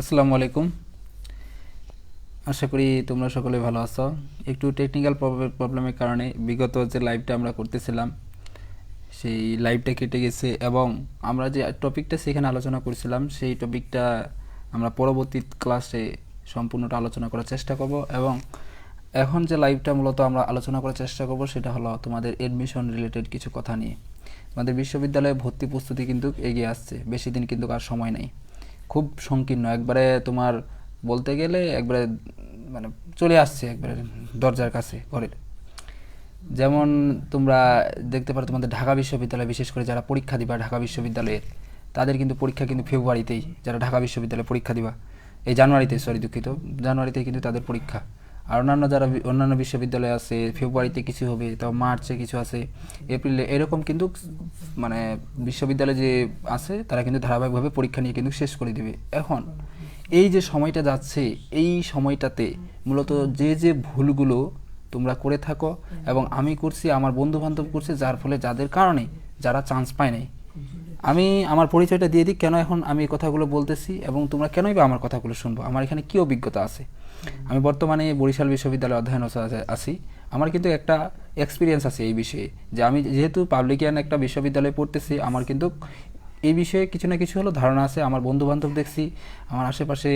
আসসালামু আলাইকুম। আশা করি তোমরা সকলে ভালো আছো। একটু টেকনিক্যাল প্রবলেমের কারণে বিগত যে লাইভটা আমরা করতেছিলাম সেই লাইভটা কেটে গেছে, এবং আমরা যে টপিকটা সেখানে আলোচনা করছিলাম সেই টপিকটা আমরা পরবর্তী ক্লাসে সম্পূর্ণটা আলোচনা করার চেষ্টা করব। এবং এখন যে লাইভটা মূলত আমরা আলোচনা করার চেষ্টা করব সেটা হলো তোমাদের এডমিশন রিলেটেড কিছু কথা নিয়ে। আমাদের বিশ্ববিদ্যালয়ে ভর্তি প্রস্তুতি কিন্তু এগিয়ে আসছে, বেশি দিন কিন্তু আর সময় নেই, খুব সংকীর্ণ একবারে, তোমার বলতে গেলে একবারে মানে চলে আসছে একবারে দরজার কাছে ঘরের। যেমন তোমরা দেখতে পারো তোমাদের ঢাকা বিশ্ববিদ্যালয়, বিশেষ করে যারা পরীক্ষা দিবা ঢাকা বিশ্ববিদ্যালয়ের, তাদের কিন্তু পরীক্ষা কিন্তু ফেব্রুয়ারিতেই। যারা ঢাকা বিশ্ববিদ্যালয়ে পরীক্ষা দিবা এই জানুয়ারিতে, সরি দুঃখিত, জানুয়ারিতেই কিন্তু তাদের পরীক্ষা। আর অন্যান্য যারা অন্যান্য বিশ্ববিদ্যালয় আছে ফেব্রুয়ারিতে কিছু হবে, তাও মার্চে কিছু আছে, এপ্রিলে, এরকম কিন্তু মানে বিশ্ববিদ্যালয় যে আছে তারা কিন্তু ধারাবাহিকভাবে পরীক্ষা নিয়ে কিন্তু শেষ করে দিবে। এখন এই যে সময়টা যাচ্ছে, এই সময়টাতে মূলত যে যে ভুলগুলো তোমরা করে থাকো এবং আমি করছি, আমার বন্ধু বান্ধব করছে, যার ফলে যাদের কারণে যারা চান্স পায় নাই, আমি আমার পরিচয়টা দিয়ে দিই কেন এখন আমি এই কথাগুলো বলতেছি এবং তোমরা কেনই বা আমার কথাগুলো শুনবো, আমার এখানে কী অভিজ্ঞতা আছে। আমি বর্তমানে বরিশাল বিশ্ববিদ্যালয়ে অধ্যয়ন আছি। আমার কিন্তু একটা এক্সপিরিয়েন্স আছে এই বিষয়ে, যে আমি যেহেতু পাবলিকিয়ান একটা বিশ্ববিদ্যালয়ে পড়তেছি, আমার কিন্তু এই বিষয়ে কিছু না কিছু হলো ধারণা আছে। আমার বন্ধু বান্ধব দেখছি, আমার আশেপাশে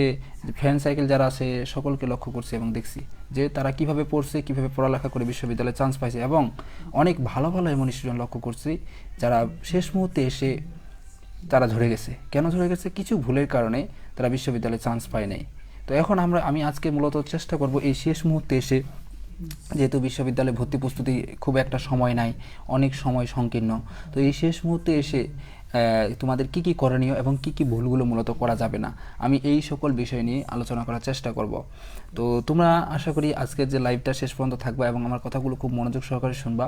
ফ্রেন্ড সাইকেল যারা আছে সকলকে লক্ষ্য করছি এবং দেখছি যে তারা কিভাবে পড়ছে, কিভাবে পড়ালেখা করে বিশ্ববিদ্যালয়ে চান্স পাইছে, এবং অনেক ভালো ভালো এমন স্টুডেন্ট লক্ষ্য করছি যারা শেষ মুহূর্তে এসে তারা ঝরে গেছে। কেন ঝরে গেছে? কিছু ভুলের কারণে তারা বিশ্ববিদ্যালয়ে চান্স পায় নাই। তো এখন আমি আজকে মূলত চেষ্টা করব এই শেষ মুহূর্তে এসে, যেহেতু বিশ্ববিদ্যালয়ে ভর্তি প্রস্তুতি খুব একটা সময় নাই, অনেক সময় সংকীর্ণ, তো এই শেষ মুহূর্তে এসে তোমাদের কি কি করণীয় এবং কি কি ভুলগুলো মূলত করা যাবে না, আমি এই সকল বিষয় নিয়ে আলোচনা করার চেষ্টা করব। তো তোমরা আশা করি আজকের যে লাইভটা শেষ পর্যন্ত থাকবা এবং আমার কথাগুলো খুব মনোযোগ সহকারে শুনবা।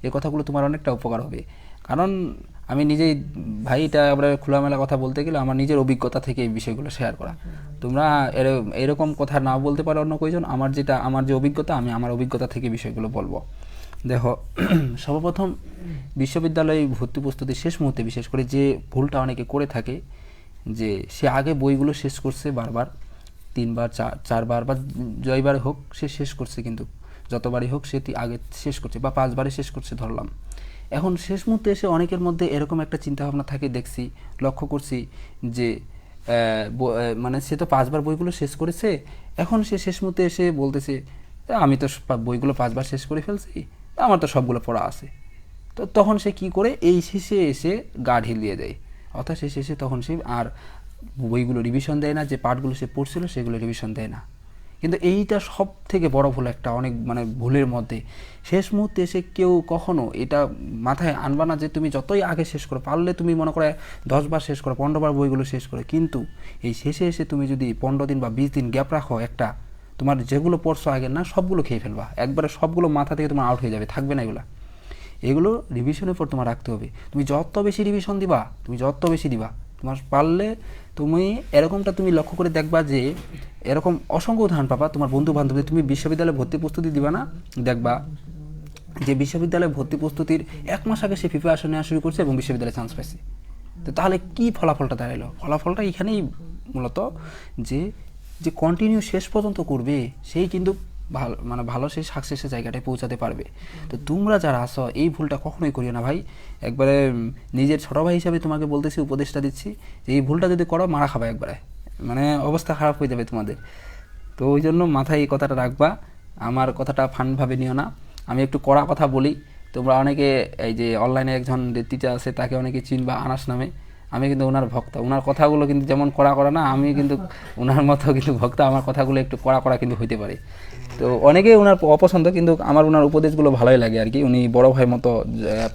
এই কথাগুলো তোমার অনেকটা উপকার হবে, কারণ আমি নিজেই, ভাই, এটা আমরা খোলামেলা কথা বলতে গেলে আমার নিজের অভিজ্ঞতা থেকে এই বিষয়গুলো শেয়ার করা। তোমরা এরকম কথা না বলতে পারো অন্য কয়জন, আমার যে অভিজ্ঞতা, আমি আমার অভিজ্ঞতা থেকে বিষয়গুলো বলবো। দেখো, সর্বপ্রথম বিশ্ববিদ্যালয়ে ভর্তি প্রস্তুতি শেষ মুহূর্তে বিশেষ করে যে ভুলটা অনেকে করে থাকে, যে সে আগে বইগুলো শেষ করছে বারবার, 3বার 4বার বা জয়বার হোক সে শেষ করছে, কিন্তু যতবারই হোক সে আগে শেষ করছে বা 5বারে শেষ করছে ধরলাম। এখন শেষ মুহূর্তে এসে অনেকের মধ্যে এরকম একটা চিন্তাভাবনা থাকে, দেখছি, লক্ষ্য করছি যে মানে সে তো 5বার বইগুলো শেষ করেছে, এখন সে শেষ মুহূর্তে এসে বলতেছে আমি তো বইগুলো 5বার শেষ করে ফেলছি, আমার তো সবগুলো পড়া আছে। তো তখন সে কি করে, এই শেষে এসে গা ঢিলিয়ে দেয়, অর্থাৎ সে শেষে তখন সে আর বইগুলো রিভিশন দেয় না, যে পাঠগুলো সে পড়ছিল সেগুলো রিভিশন দেয় না। কিন্তু এইটা সব থেকে বড় ভুল, একটা অনেক মানে ভুলের মধ্যে। শেষ মুহূর্তে এসে কেউ কখনো এটা মাথায় আনবা না যে তুমি যতই আগে শেষ করো, পারলে তুমি মনে করে 10বার শেষ করো, 15বার বইগুলো শেষ করো, কিন্তু এই শেষে এসে তুমি যদি 15 দিন বা 20 দিন গ্যাপ রাখো, একটা তোমার যেগুলো পড়ছো আগের না সবগুলো খেয়ে ফেলবা, একবারে সবগুলো মাথা থেকে তোমার আউট হয়ে যাবে, থাকবে না এগুলো। এগুলো রিভিশনের পর তোমার রাখতে হবে। তুমি যত বেশি রিভিশন দিবা, তুমি যত বেশি দিবা, তোমার পারলে তুমি এরকমটা তুমি লক্ষ্য করে দেখবা যে এরকম অসংখ্য উদাহরণ পাবা তোমার বন্ধু বান্ধবদের। তুমি বিশ্ববিদ্যালয়ে ভর্তি প্রস্তুতি দিবা না, দেখবা যে বিশ্ববিদ্যালয়ে ভর্তি প্রস্তুতির 1 মাস আগে সে প্রিপারেশন নেওয়া শুরু করছে এবং বিশ্ববিদ্যালয়ে চান্স পাইছে। তো তাহলে কি ফলাফলটা দাঁড়ালো? ফলাফলটা এখানেই মূলত যে যে কন্টিনিউ শেষ পর্যন্ত করবে সেই কিন্তু ভালো, মানে ভালো সেই সাকসেসের জায়গাটায় পৌঁছাতে পারবে। তো তোমরা যারা আসো এই ভুলটা কখনোই করিও না ভাই। একবারে নিজের ছোটো ভাই হিসাবে তোমাকে বলতেছি, উপদেশটা দিচ্ছি, যে এই ভুলটা যদি করো মারা খাবা একবারে, মানে অবস্থা খারাপ হয়ে যাবে তোমাদের। তো ওই জন্য মাথায় এই কথাটা রাখবা, আমার কথাটা ফানভাবে নিও না। আমি একটু কড়া কথা বলি, তোমরা অনেকে এই যে অনলাইনে একজন টিচার আছে তাকে অনেকে চিনবা আনাস নামে, আমি কিন্তু ওনার ভক্ত। ওনার কথাগুলো কিন্তু যেমন কড়া কড়া না, আমি কিন্তু ওনার মতো কিন্তু ভক্ত। আমার কথাগুলো একটু কড়া কড়া কিন্তু হইতে পারে, তো অনেকেই ওনার অপছন্দ, কিন্তু আমার ওনার উপদেশগুলো ভালোই লাগে আর কি। উনি বড় ভাই মতো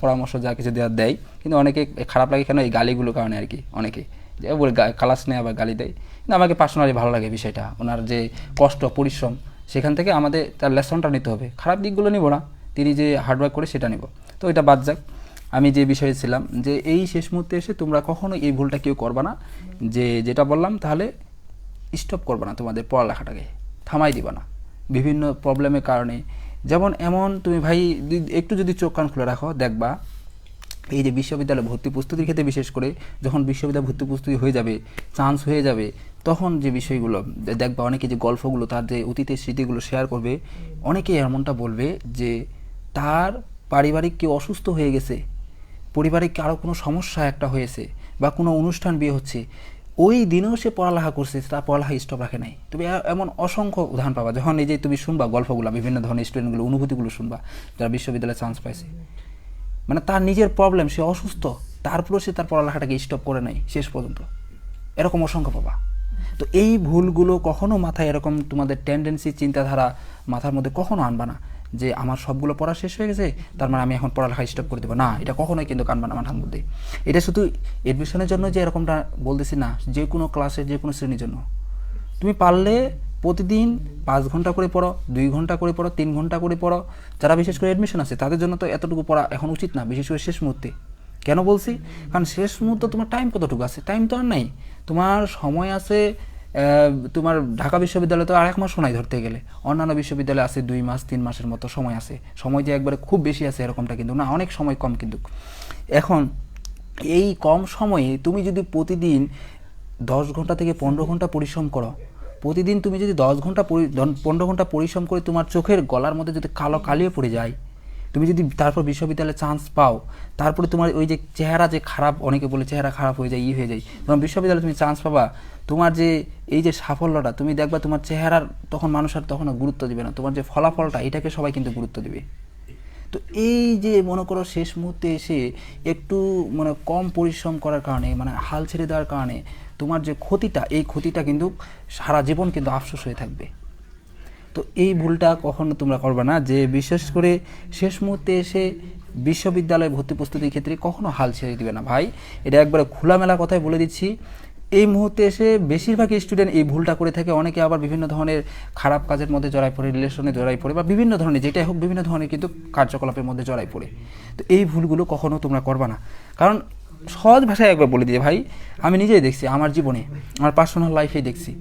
পরামর্শ যা কিছু দেওয়ার দেয়, কিন্তু অনেকে খারাপ লাগে কেন, এই গালিগুলোর কারণে আর কি। অনেকে যে বলে ক্লাস নেয় আবার গালি দেয়, কিন্তু আমাকে পার্সোনালি ভালো লাগে বিষয়টা। ওনার যে কষ্ট পরিশ্রম, সেখান থেকে আমাদের তার লেসনটা নিতে হবে, খারাপ দিকগুলো নিব না, তিনি যে হার্ডওয়ার্ক করে সেটা নিব। তো এটা বাদ যাক। আমি যে বিষয়ে ছিলাম, যে এই শেষ মুহূর্তে এসে তোমরা কখনো এই ভুলটা কেউ করবা না, যে যেটা বললাম তাহলে স্টপ করবা না, তোমাদের পড়ালেখাটাকে থামাই দিবা না বিভিন্ন প্রবলেমের কারণে। যেমন এমন তুমি ভাই একটু যদি চোখ কান খুলে রাখো, দেখবা এই যে বিশ্ববিদ্যালয়ে ভর্তি প্রস্তুতির ক্ষেত্রে বিশেষ করে যখন বিশ্ববিদ্যালয় ভর্তি প্রস্তুতি হয়ে যাবে, চান্স হয়ে যাবে, তখন যে বিষয়গুলো দেখবা, অনেকে যে গল্পগুলো তার যে অতীতের স্মৃতিগুলো শেয়ার করবে, অনেকেই এমনটা বলবে যে তার পারিবারিক কেউ অসুস্থ হয়ে গেছে, পরিবারে কারো কোনো সমস্যা একটা হয়েছে, বা কোনো অনুষ্ঠান বিয়ে হচ্ছে, ওই দিনেও সে পড়ালেখা করছে, তার পড়ালেখা স্টপ রাখে নাই। তুমি এমন অসংখ্য উদাহরণ পাবা যখন এই যে তুমি শুনবা গল্পগুলো, বিভিন্ন ধরনের স্টুডেন্টগুলো অনুভূতিগুলো শুনবা যারা বিশ্ববিদ্যালয়ে চান্স পাইছে, মানে তার নিজের প্রবলেম, সে অসুস্থ, তারপরেও সে তার পড়ালেখাটাকে স্টপ করে নাই শেষ পর্যন্ত, এরকম অসংখ্য পাবা। তো এই ভুলগুলো কখনো মাথায়, এরকম তোমাদের টেন্ডেন্সি চিন্তাধারা মাথার মধ্যে কখনো আনবা না যে আমার সবগুলো পড়া শেষ হয়ে গেছে, তার মানে আমি এখন পড়ালেখা স্টপ করে দেবো না। এটা কখনোই কিন্তু আনবা না মাথার মধ্যে। এটা শুধু এডমিশনের জন্য যে এরকমটা বলতেছি না, যে কোনো ক্লাসের যে কোনো শ্রেণীর জন্য তুমি পারলে প্রতিদিন 5 ঘন্টা করে পড়ো, 2 ঘন্টা করে পড়ো, 3 ঘন্টা করে পড়ো। যারা বিশেষ করে অ্যাডমিশন আছে তাদের জন্য তো এতটুকু পড়া এখন উচিত না, বিশেষ করে শেষ মুহূর্তে। কেন বলছি? কারণ শেষ মুহূর্তে তোমার টাইম কতটুকু আছে? টাইম তো আর নাই। তোমার সময় আছে, তোমার ঢাকা বিশ্ববিদ্যালয়ে তো আর 1 মাসও নাই ধরতে গেলে, অন্যান্য বিশ্ববিদ্যালয়ে আছে 2 মাস 3 মাসের মতো সময় আছে। সময় যে একবারে খুব বেশি আছে এরকমটা কিন্তু না, অনেক সময় কম কিন্তু। এখন এই কম সময়ে তুমি যদি প্রতিদিন 10 ঘন্টা থেকে 15 ঘন্টা পরিশ্রম করো, প্রতিদিন তুমি যদি 15 ঘন্টা পরিশ্রম করে তোমার চোখের গলার মধ্যে যদি কালো কালিও পড়ে যায়, তুমি যদি তারপর বিশ্ববিদ্যালয়ে চান্স পাও, তারপরে তোমার ওই যে চেহারা যে খারাপ, অনেকে বলে চেহারা খারাপ হয়ে যায়, হয়ে যায়, তোমার বিশ্ববিদ্যালয়ে তুমি চান্স পাবা, তোমার যে এই যে সাফল্যটা তুমি দেখবা, তোমার চেহারার তখন মানুষ আর তখন গুরুত্ব দিবে না, তোমার যে ফলাফলটা এটাকে সবাই কিন্তু গুরুত্ব দিবে। তো এই যে মনে করো শেষ মুহূর্তে এসে একটু মানে কম পরিশ্রম করার কারণে, মানে হাল ছেড়ে দেওয়ার কারণে তোমার যে ক্ষতিটা, এই ক্ষতিটা কিন্তু সারা জীবন কিন্তু আফসোস হয়ে থাকবে। তো এই ভুলটা কখনো তোমরা করবে না, যে বিশেষ করে শেষ মুহূর্তে এসে বিশ্ববিদ্যালয়ে ভর্তি প্রস্তুতির ক্ষেত্রে কখনো হাল ছেড়ে দিবে না ভাই। এটা একবারে খোলামেলা কথাই বলে দিচ্ছি। এই মুহূর্তে এসে বেশিরভাগ স্টুডেন্ট এই ভুলটা করে থাকে। অনেকে আবার বিভিন্ন ধরনের খারাপ কাজের মধ্যে জড়াই পড়ে, রিলেশনে জড়াই পড়ে, বা বিভিন্ন ধরনের, যেটাই হোক, বিভিন্ন ধরনের কিন্তু কার্যকলাপের মধ্যে জড়াই পড়ে। তো এই ভুলগুলো কখনো তোমরা করবা না। কারণ সহজ ভাষায় একবার বলে দিয়ে ভাই, আমি নিজেই দেখছি আমার জীবনে, আমার পার্সোনাল লাইফেই দেখছি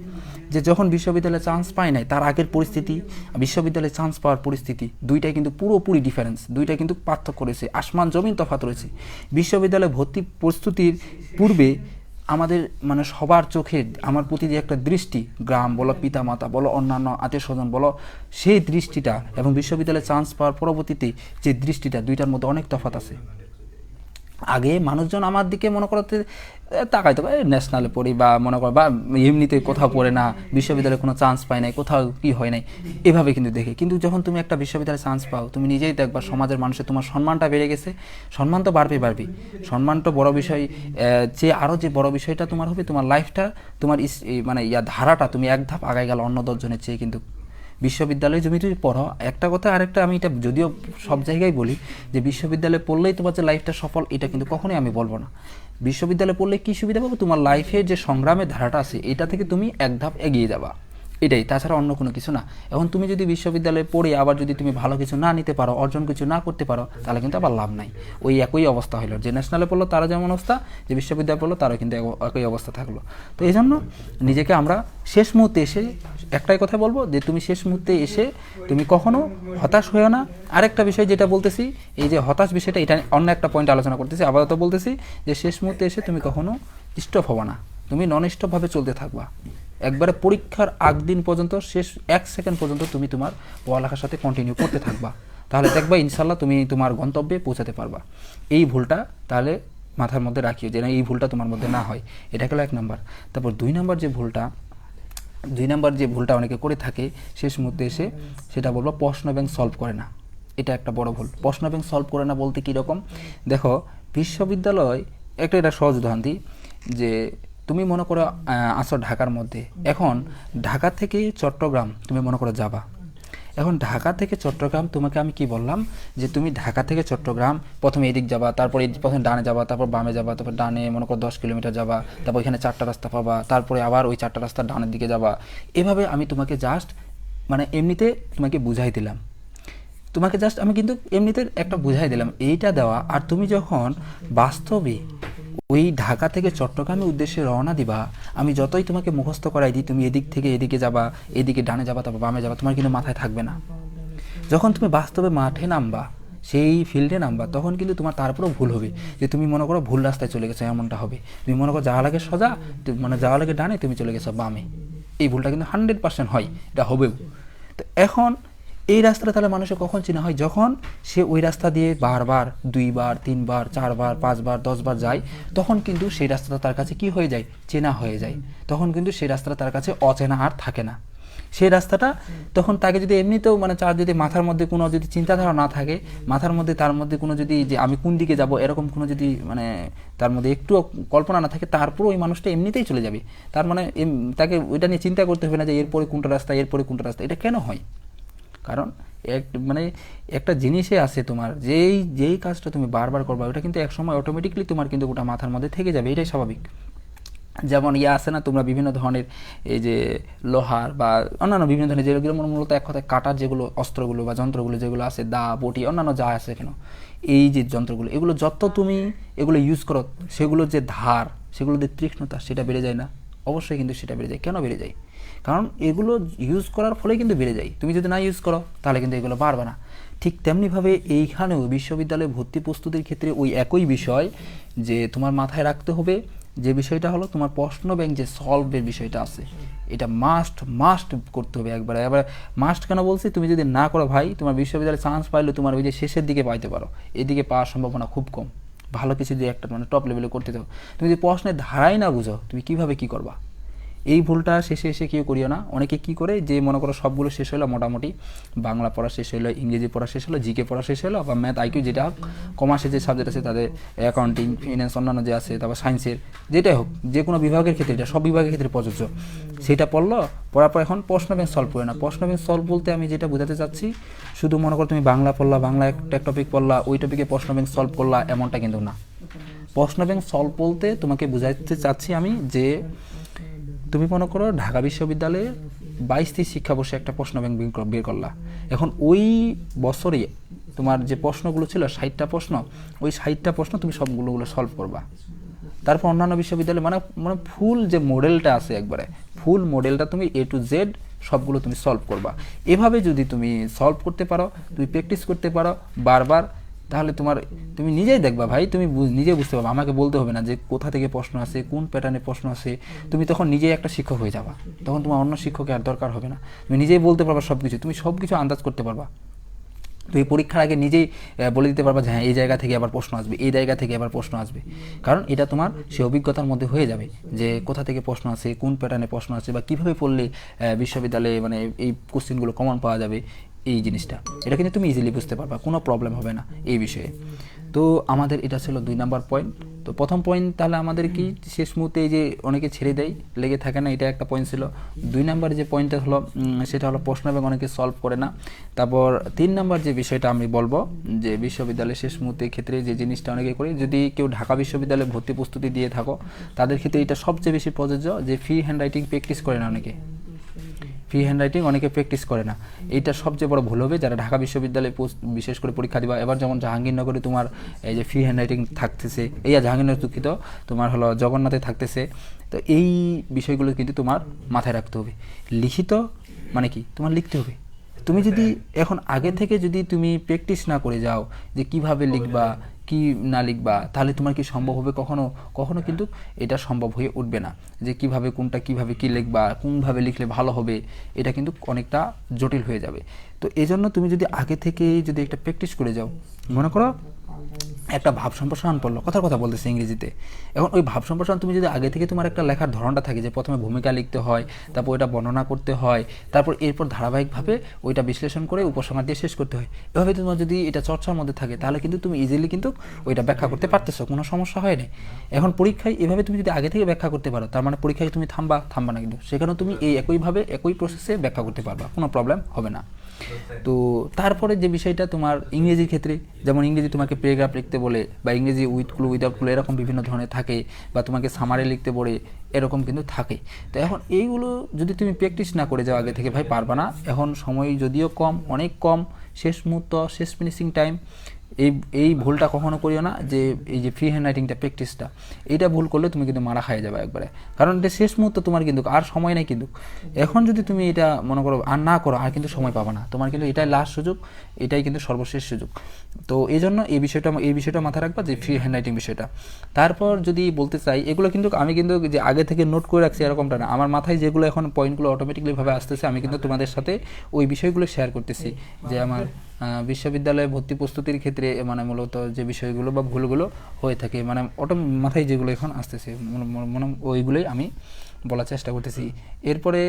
যে যখন বিশ্ববিদ্যালয়ে চান্স পায় নাই, তার আগের পরিস্থিতি, বিশ্ববিদ্যালয়ে চান্স পাওয়ার পরিস্থিতি, দুইটাই কিন্তু পুরোপুরি ডিফারেন্স, দুইটাই কিন্তু পার্থক্য রয়েছে, আসমান জমিন তফাৎ রয়েছে। বিশ্ববিদ্যালয়ে ভর্তি প্রস্তুতির পূর্বে আমাদের মানে সবার চোখে আমার প্রতি যে একটা দৃষ্টি, গ্রাম বলো, পিতা মাতা বলো, অন্যান্য আত্মীয় স্বজন বলো, সেই দৃষ্টিটা এবং বিশ্ববিদ্যালয়ে চান্স পাওয়ার পরবর্তীতে যে দৃষ্টিটা, দুইটার মধ্যে অনেক তফাৎ আছে। আগে মানুষজন আমার দিকে মনে করতে তাকাইতো, ন্যাশনালে পড়ি, বা মনে করো বা এমনিতে কোথাও পড়ে না, বিশ্ববিদ্যালয়ে কোনো চান্স পায় নাই, কোথাও কি হয় নাই, এভাবে কিন্তু দেখে। কিন্তু যখন তুমি একটা বিশ্ববিদ্যালয়ে চান্স পাও, তুমি নিজেই দেখবা সমাজের মানুষের তোমার সম্মানটা বেড়ে গেছে। সম্মান তো বাড়বে, সম্মান তো বড় বিষয়, যে আরও যে বড় বিষয়টা তোমার হবে, তোমার লাইফটা, তোমার মানে ধারাটা তুমি এক ধাপ আগায় গেল অন্য 10 জনের চেয়ে। কিন্তু বিশ্ববিদ্যালয়ে তুমি যদি পড়ো, একটা কথা আরেকটা, আমি এটা যদিও সব জায়গায় বলি যে বিশ্ববিদ্যালয়ে পড়লেই তোমার যে লাইফটা সফল, এটা কিন্তু কখনোই আমি বলবো না। বিশ্ববিদ্যালয়ে পড়লে কী সুবিধা পাবো? তোমার লাইফে যে সংগ্রামের ধারাটা আছে, এটা থেকে তুমি এক ধাপ এগিয়ে যাবা, এটাই, তাছাড়া অন্য কোনো কিছু না। এখন তুমি যদি বিশ্ববিদ্যালয়ে পড়ে আবার যদি তুমি ভালো কিছু না নিতে পারো, অর্জন কিছু না করতে পারো, তাহলে কিন্তু আবার লাভ নাই। ওই একই অবস্থা হলো, যে ন্যাশনালে পড়লো তারও যেমন অবস্থা, যে বিশ্ববিদ্যালয়ে পড়লো তারও কিন্তু একই অবস্থা থাকলো। তো এই জন্য নিজেকে আমরা শেষ মুহূর্তে এসে একটাই কথা বলবো, যে তুমি শেষ মুহূর্তে এসে তুমি কখনো হতাশ হয়েও না। আরেকটা বিষয় যেটা বলতেছি, এই যে হতাশ বিষয়টা, এটা অন্য একটা পয়েন্ট আলোচনা করতেছি, আপাতত বলতেছি যে শেষ মুহূর্তে এসে তুমি কখনো স্টপ হবা না, তুমি নন স্টপভাবে চলতে থাকবা। একবারে পরীক্ষার আগ দিন পর্যন্ত, শেষ 1 সেকেন্ড পর্যন্ত তুমি তোমার পড়ালেখার সাথে কন্টিনিউ করতে থাকবা, তাহলে দেখবা ইনশাল্লাহ তুমি তোমার গন্তব্যে পৌঁছাতে পারবা। এই ভুলটা তাহলে মাথার মধ্যে রাখিও, যে না, এই ভুলটা তোমার মধ্যে না হয়। এটা হলো 1 নাম্বার। তারপর 2 নাম্বার যে ভুলটা অনেকে করে থাকে শেষ মুহূর্তে এসে, সেটা বলবো প্রশ্ন ব্যাংক সলভ করে না। এটা একটা বড় ভুল। প্রশ্ন ব্যাংক সলভ করে না বলতে কীরকম? দেখো, বিশ্ববিদ্যালয়, এটা সহজ উদাহরণ দিই, যে তুমি মনে করো আসো ঢাকার মধ্যে, এখন ঢাকা থেকে চট্টগ্রাম তুমি মনে করো যাবা। এখন ঢাকা থেকে চট্টগ্রাম, তোমাকে আমি কি বললাম, যে তুমি ঢাকা থেকে চট্টগ্রাম প্রথমে এদিক যাবা, তারপরে প্রথমে ডানে যাবা, তারপর বামে যাবা, তারপর ডানে মনে করো 10 কিলোমিটার যাবা, তারপর এখানে 4টা রাস্তা পাবা, তারপরে আবার ওই 4টা রাস্তার ডানের দিকে যাবা। এভাবে আমি তোমাকে জাস্ট মানে এমনিতে তোমাকে বুঝাই দিলাম, আমি কিন্তু এমনিতে একটা বুঝাই দিলাম, এইটা দেওয়া। আর তুমি যখন বাস্তবে ওই ঢাকা থেকে চট্টগ্রামের উদ্দেশ্যে রওনা দিবা, আমি যতই তোমাকে মুখস্থ করাই দিই, তুমি এদিক থেকে এদিকে যাবা, এদিকে ডানে যাবা, তারপর বামে যাবা, তোমার কিন্তু মাথায় থাকবে না। যখন তুমি বাস্তবে মাঠে নামবা, সেই ফিল্ডে নামবা, তখন কিন্তু তোমার তারপরেও ভুল হবে। যে তুমি মনে করো ভুল রাস্তায় চলে গেছো, এমনটা হবে। তুমি মনে করো যাওয়া লাগে সোজা, মানে যাওয়া লাগে ডানে, তুমি চলে গেছো বামে। এই ভুলটা কিন্তু 100% হয়, এটা হবেও। তো এখন এই রাস্তাটা তাহলে মানুষের কখন চেনা হয়? যখন সে ওই রাস্তা দিয়ে বারবার 2বার 3বার 4বার 5বার 10বার যায়, তখন কিন্তু সেই রাস্তাটা তার কাছে কি হয়ে যায়? চেনা হয়ে যায়। তখন কিন্তু সেই রাস্তাটা তার কাছে অচেনা আর থাকে না। সেই রাস্তাটা তখন তাকে যদি এমনিতেও মানে তার যদি মাথার মধ্যে কোনো যদি চিন্তাধারা না থাকে, মাথার মধ্যে তার মধ্যে কোনো যদি যে আমি কোন দিকে যাব এরকম কোনো যদি মানে তার মধ্যে একটু কল্পনা না থাকে, তারপর ওই মানুষটা এমনিতেই চলে যাবে। তার মানে তাকে ওইটা নিয়ে চিন্তা করতে হবে না যে এরপরে কোনটা রাস্তা, এরপরে কোনটা রাস্তা। এটা কেন হয়? কারণ মানে একটা জিনিসে আছে তোমার, যেই কাজটা তুমি বারবার করবা ওটা কিন্তু একসময় অটোমেটিকলি তোমার কিন্তু ওটা মাথার মধ্যে থেকে যাবে, এটাই স্বাভাবিক। যেমন আছে না, তোমরা বিভিন্ন ধরনের এই যে লোহার বা অন্যান্য বিভিন্ন ধরনের যেগুলো মূলত এক কথায় কাটার যেগুলো অস্ত্রগুলো বা যন্ত্রগুলো যেগুলো আছে, দা বটি অন্যান্য যা আছে কেন, এই যে যন্ত্রগুলো, এগুলো যত তুমি এগুলো ইউজ করো, সেগুলোর যে ধার, সেগুলোর যে তীক্ষ্ণতা, সেটা বেড়ে যায় না? অবশ্যই কিন্তু সেটা বেড়ে যায়। কেন বেড়ে যায়? কারণ এগুলো ইউজ করার ফলে কিন্তু বেড়ে যায়। তুমি যদি না ইউজ করো তাহলে কিন্তু এগুলো বাড়বে না। ঠিক তেমনিভাবে এইখানেও বিশ্ববিদ্যালয়ে ভর্তি প্রস্তুতির ক্ষেত্রে ওই একই বিষয় যে তোমার মাথায় রাখতে হবে, যে বিষয়টা হলো তোমার প্রশ্ন ব্যাংক যে সলভের বিষয়টা আছে, এটা মাস্ট করতে হবে একবারে। এবার মাস্ট কেন বলছি? তুমি যদি না করো ভাই, তোমার বিশ্ববিদ্যালয়ে চান্স পাইলে তোমার ওই যে শেষের দিকে পাইতে পারো, এদিকে পাওয়ার সম্ভাবনা খুব কম। ভালো কিছু যে একটা মানে টপ লেভেলে করতে দাও, তুমি যদি প্রশ্নের ধারাই না বুঝো, তুমি কিভাবে কি করবা? এই ভুলটা শেষে এসে কেউ করিও না। অনেকে কি করে, যে মনে করো সবগুলো শেষ হলো মোটামুটি, বাংলা পড়া শেষ হলো, ইংরেজি পড়া শেষ হলো, জিকে পড়া শেষ হলো, বা ম্যাথ আইকিউ যেটা হোক, কমার্সের যে সাবজেক্ট আছে তাদের অ্যাকাউন্টিং, ফিনান্স, অন্যান্য যে আছে, তারপর সায়েন্সের যেটাই হোক, যে কোনো বিভাগের ক্ষেত্রে, এটা সব বিভাগের ক্ষেত্রে প্রযোজ্য। সেটা পড়লো, পড়ার পর এখন প্রশ্ন ব্যাংক সলভ করে না। প্রশ্ন ব্যাংক সলভ বলতে আমি যেটা বোঝাতে চাচ্ছি, শুধু মনে করো তুমি বাংলা পড়লা, বাংলা একটা টপিক পড়লা, ওই টপিকে প্রশ্ন ব্যাংক সলভ করলা, এমনটা কিন্তু না। প্রশ্ন ব্যাংক সলভ বলতে তোমাকে বোঝাতে চাচ্ছি আমি যে তুমি মনে করো ঢাকা বিশ্ববিদ্যালয়ে 22টি শিক্ষাবর্ষে একটা প্রশ্ন ব্যাংক বের করলা। এখন ওই বছরে তোমার যে প্রশ্নগুলো ছিল 60টা প্রশ্ন, ওই 60টা প্রশ্ন তুমি সবগুলো সলভ করবা। তারপর অন্যান্য বিশ্ববিদ্যালয়ে মানে মানে ফুল যে মডেলটা আছে, একবারে ফুল মডেলটা তুমি A to Z সবগুলো তুমি সলভ করবা। এভাবে যদি তুমি সলভ করতে পারো, তুমি প্র্যাকটিস করতে পারো বারবার, তাহলে তুমি নিজেই দেখবা ভাই, তুমি নিজে বুঝতে পারবা। আমাকে বলতে হবে না যে কোথা থেকে প্রশ্ন আছে, কোন প্যাটার্নে প্রশ্ন আছে। তুমি তখন নিজেই একটা শিক্ষক হয়ে যাবা, তখন তোমার অন্য শিক্ষকের আর দরকার হবে না। তুমি নিজেই বলতে পারবা সব কিছু, তুমি সব কিছু আন্দাজ করতে পারবা। তুমি পরীক্ষার আগে নিজেই বলে দিতে পারবা যে হ্যাঁ এই জায়গা থেকে আবার প্রশ্ন আসবে, এই জায়গা থেকে আবার প্রশ্ন আসবে। কারণ এটা তোমার সে অভিজ্ঞতার মধ্যে হয়ে যাবে যে কোথা থেকে প্রশ্ন আছে, কোন প্যাটার্নে প্রশ্ন আছে, বা কীভাবে পড়লে বিশ্ববিদ্যালয়ে মানে এই কোশ্চেনগুলো কমন পাওয়া যাবে। এই জিনিসটা এটা কিন্তু তুমি ইজিলি বুঝতে পারবা, কোনো প্রবলেম হবে না এই বিষয়ে। তো আমাদের এটা ছিল 2 নাম্বার পয়েন্ট। তো প্রথম পয়েন্ট তাহলে আমাদের কি, শেষ মুহূর্তে এই যে অনেকে ছেড়ে দেয়, লেগে থাকে না, এটা একটা পয়েন্ট ছিল। 2 নাম্বার যে পয়েন্টটা হলো সেটা হলো প্রশ্ন এবং অনেকে সলভ করে না। তারপর 3 নাম্বার যে বিষয়টা আমি বলবো, যে বিশ্ববিদ্যালয়ের শেষ মুহূর্তের ক্ষেত্রে যে জিনিসটা অনেকে করে, যদি কেউ ঢাকা বিশ্ববিদ্যালয়ে ভর্তি প্রস্তুতি দিয়ে থাকো, তাদের ক্ষেত্রে এটা সবচেয়ে বেশি প্রযোজ্য, যে ফ্রি হ্যান্ড রাইটিং প্র্যাকটিস করে না অনেকে। ফ্রি হ্যান্ড রাইটিং অনেকে প্র্যাকটিস করে না, এইটা সবচেয়ে বড় ভুল হবে যারা ঢাকা বিশ্ববিদ্যালয়ে বিশেষ করে পরীক্ষা দিবা। এবার যেমন জাহাঙ্গীরনগরে তোমার এই যে ফ্রি হ্যান্ড রাইটিং থাকতেছে, জাহাঙ্গীরনগর দুঃখিত, তোমার হলো জগন্নাথে থাকতেছে। তো এই বিষয়গুলো কিন্তু তোমার মাথায় রাখতে হবে। লিখিত মানে কি, তোমার লিখতে হবে। তুমি যদি এখন আগে থেকে যদি তুমি প্র্যাকটিস না করে যাও যে কিভাবে লিখবা কি না লিখবা, তাহলে তোমার কি সম্ভব হবে? কখনো কিন্তু এটা সম্ভব হয়ে উঠবে না। যে কিভাবে কোনটা কিভাবে কি লিখবা, কোনভাবে লিখলে ভালো হবে, এটা কিন্তু অনেকটা জটিল হয়ে যাবে। তো এই জন্য তুমি যদি আগে থেকে যদি একটা প্র্যাকটিস করে যাও, মনে করো একটা ভাব সম্প্রসারণ পড়লো, কথার কথা বলতেছে ইংরেজিতে। এখন ওই ভাব সম্প্রসারণ তুমি যদি আগে থেকে তোমার একটা লেখার ধরনটা থাকে, যে প্রথমে ভূমিকা লিখতে হয়, তারপর ওইটা বর্ণনা করতে হয়, তারপর এরপর ধারাবাহিকভাবে ওইটা বিশ্লেষণ করে উপসংহার দিয়ে শেষ করতে হয়। এভাবে তোমার যদি এটা চর্চার মধ্যে থাকে, তাহলে কিন্তু তুমি ইজিলি কিন্তু ওইটা ব্যাখ্যা করতে পারতেছো, কোনো সমস্যা হয় না। এখন পরীক্ষায় এভাবে তুমি যদি আগে থেকে ব্যাখ্যা করতে পারো, তার মানে পরীক্ষায় তুমি থামবা না, কিন্তু সেখানে তুমি এই একইভাবে একই প্রসেসে ব্যাখ্যা করতে পারবা, কোনো প্রবলেম হবে না। তো তারপরে যে বিষয়টা তোমার ইংরেজির ক্ষেত্রে, যেমন ইংরেজি তোমাকে প্যারাগ্রাফ লিখতে বলে, বা ইংরেজি উইথ ক্লু উইদাউট ক্লু এরকম বিভিন্ন ধরনের থাকে, বা তোমাকে সামারি লিখতে বলে, এরকম কিন্তু থাকে। তো এখন এইগুলো যদি তুমি প্র্যাকটিস না করে যাও আগে থেকে, ভাই পারবা না। এখন সময় যদিও কম, অনেক কম, শেষ মুহূর্ত, শেষ ফিনিশিং টাইম, এই এই ভুলটা কখনো করিও না, যে এই যে ফ্রি হ্যান্ড রাইটিংটা প্র্যাকটিসটা, এইটা ভুল করলে তুমি কিন্তু মারা খাই যাবে একবারে। কারণ এটা শেষ মুহূর্তে, তোমার কিন্তু আর সময় নেই কিন্তু। এখন যদি তুমি এটা মনে করো আর না করো, আর কিন্তু সময় পাবা না, তোমার কিন্তু এটাই লাস্ট সুযোগ, এটাই কিন্তু সর্বশেষ সুযোগ। তো এই জন্য এই বিষয়টা মাথায় রাখবা, যে ফ্রি হ্যান্ড রাইটিং বিষয়টা। তারপর যদি বলতে চাই, এগুলো কিন্তু আমি কিন্তু যে আগে থেকে নোট করে রাখছি এরকমটা না, আমার মাথায় যেগুলো এখন পয়েন্টগুলো অটোমেটিকলিভাবে আসতেছে, আমি কিন্তু তোমাদের সাথে ওই বিষয়গুলো শেয়ার করতেছি, যে আমার বিশ্ববিদ্যালয়ে ভর্তি প্রস্তুতির ক্ষেত্রে মানে মূলত যে বিষয়গুলো বা ভুলগুলো হয়ে থাকে, মানে মাথায় যেগুলো এখন আসতেছে মনে ওইগুলোই আমি বলার চেষ্টা করতেছি। এরপরে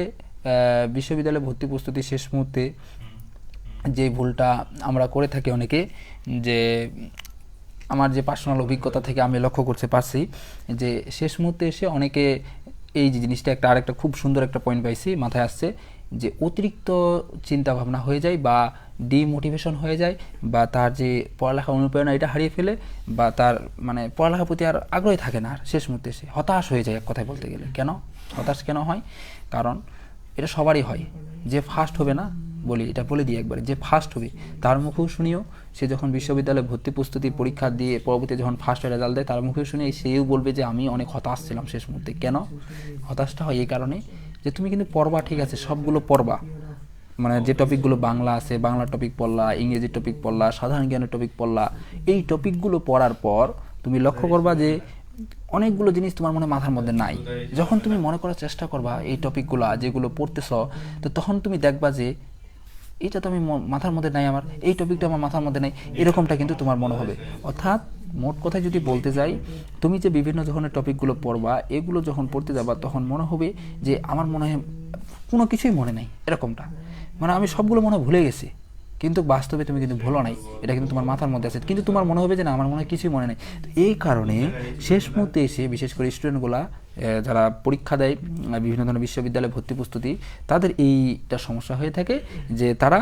বিশ্ববিদ্যালয়ে ভর্তি প্রস্তুতি শেষ মুহূর্তে যে ভুলটা আমরা করে থাকি অনেকে, যে আমার যে পার্সোনাল অভিজ্ঞতা থেকে আমি লক্ষ্য করতে পারছি, যে শেষ মুহূর্তে এসে অনেকে এই যে জিনিসটা আরেকটা খুব সুন্দর একটা পয়েন্ট পাইছি মাথায় আসছে, যে অতিরিক্ত চিন্তা ভাবনা হয়ে যায় বা ডিমোটিভেশন হয়ে যায়, বা তার যে পড়ালেখা অনুপ্রেরণা এটা হারিয়ে ফেলে, বা তার মানে পড়ালেখার প্রতি আর আগ্রহী থাকে না, আর শেষ মুহূর্তে এসে হতাশ হয়ে যায় এক কথায় বলতে গেলে। কেন হতাশ কেন হয়? কারণ এটা সবারই হয়। যে ফার্স্ট হবে না, এটা বলে দিই একবারে, যে ফার্স্ট হবে তার মুখেও শুনিও, সে যখন বিশ্ববিদ্যালয়ে ভর্তি প্রস্তুতির পরীক্ষা দিয়ে পরবর্তীতে যখন ফার্স্ট রেজাল্ট দেয়, তার মুখেও শুনি সেও বলবে যে আমি অনেক হতাশ ছিলাম শেষ মুহূর্তে। কেন হতাশটা হয়? এই কারণে যে তুমি কিন্তু পড়বা, ঠিক আছে, সবগুলো পড়বা, মানে যে টপিকগুলো বাংলা আছে বাংলা টপিক পড়লা, ইংরেজি টপিক পড়লা, সাধারণ জ্ঞানের টপিক পড়লা, এই টপিকগুলো পড়ার পর তুমি লক্ষ্য করবা যে অনেকগুলো জিনিস তোমার মনে মাথার মধ্যে নাই। যখন তুমি মনে করার চেষ্টা করবা এই টপিকগুলো যেগুলো পড়তেছ, তো তখন তুমি দেখবা যে এটা তো আমি মাথার মধ্যে নাই, আমার এই টপিকটা আমার মাথার মধ্যে নাই, এরকমটা কিন্তু তোমার মনে হবে। অর্থাৎ মোট কথায় যদি বলতে যাই, তুমি যে বিভিন্ন ধরনের টপিকগুলো পড়বা, এগুলো যখন পড়তে যাবা তখন মনে হবে যে আমার মনে হয় কোনো কিছুই মনে নেই, এরকমটা মানে আমি সবগুলো মনে ভুলে গেছি। কিন্তু বাস্তবে তুমি কিন্তু ভুলো নাই, এটা কিন্তু তোমার মাথার মধ্যে আছে, কিন্তু তোমার মনে হবে যে না আমার মনে হয় কিছুই মনে নেই। তো এই কারণে শেষ মুহূর্তে এসে বিশেষ করে স্টুডেন্টগুলা যারা পরীক্ষা দেয় বিভিন্ন ধরনের বিশ্ববিদ্যালয়ে ভর্তি প্রস্তুতি, তাদের এইটা সমস্যা হয়ে থাকে যে তারা